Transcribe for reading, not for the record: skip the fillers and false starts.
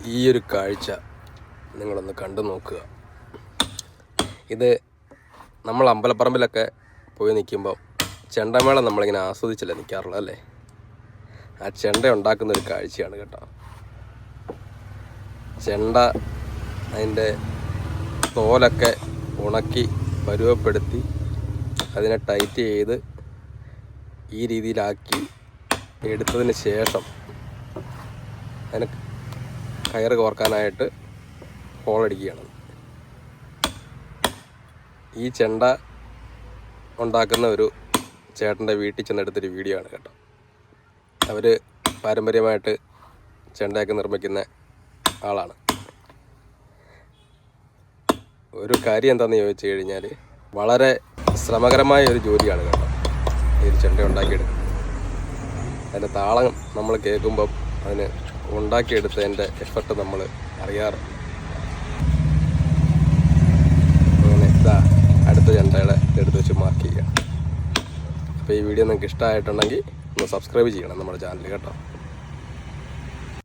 ഈ ഒരു കാഴ്ച നിങ്ങളൊന്ന് കണ്ടു നോക്കുക. ഇത് നമ്മൾ അമ്പലപ്പറമ്പിലൊക്കെ പോയി നിൽക്കുമ്പോൾ ചെണ്ടമേളം നമ്മളിങ്ങനെ ആസ്വദിച്ചല്ലേ നിൽക്കാറുള്ളത് അല്ലേ? ആ ചെണ്ട ഉണ്ടാക്കുന്നൊരു കാഴ്ചയാണ് കേട്ടോ. ചെണ്ട അതിൻ്റെ തോലൊക്കെ ഉണക്കി പരുവപ്പെടുത്തി അതിനെ ടൈറ്റ് ചെയ്ത് ഈ രീതിയിലാക്കി എടുത്തതിന് ശേഷം അതിന് കയറ് കോർക്കാനായിട്ട് ഹോളടിക്കുകയാണ്. ഈ ചെണ്ട ഉണ്ടാക്കുന്ന ഒരു ചേട്ടൻ്റെ വീട്ടിൽ ചെന്നെടുത്തൊരു വീഡിയോ ആണ് കേട്ടോ. അവർ പാരമ്പര്യമായിട്ട് ചെണ്ടയൊക്കെ നിർമ്മിക്കുന്ന ആളാണ്. ഒരു കാര്യം എന്താണെന്ന് ചോദിച്ചു കഴിഞ്ഞാൽ വളരെ ശ്രമകരമായ ഒരു ജോലിയാണ് കേട്ടോ ഈ ചെണ്ട ഉണ്ടാക്കിയെടുക്കുന്നത്. അതിൻ്റെ താളം നമ്മൾ കേൾക്കുമ്പം അതിന് ഉണ്ടാക്കിയെടുത്തതിൻ്റെ എഫർട്ട് നമ്മൾ അറിയാറുണ്ട്. അങ്ങനെ ഇതാ അടുത്ത ചെണ്ടയുടെ എടുത്ത് വെച്ച് മാർക്ക് ചെയ്യുക. അപ്പോൾ ഈ വീഡിയോ നിങ്ങൾക്ക് ഇഷ്ടമായിട്ടുണ്ടെങ്കിൽ ഒന്ന് സബ്സ്ക്രൈബ് ചെയ്യണം നമ്മുടെ ചാനൽ കേട്ടോ.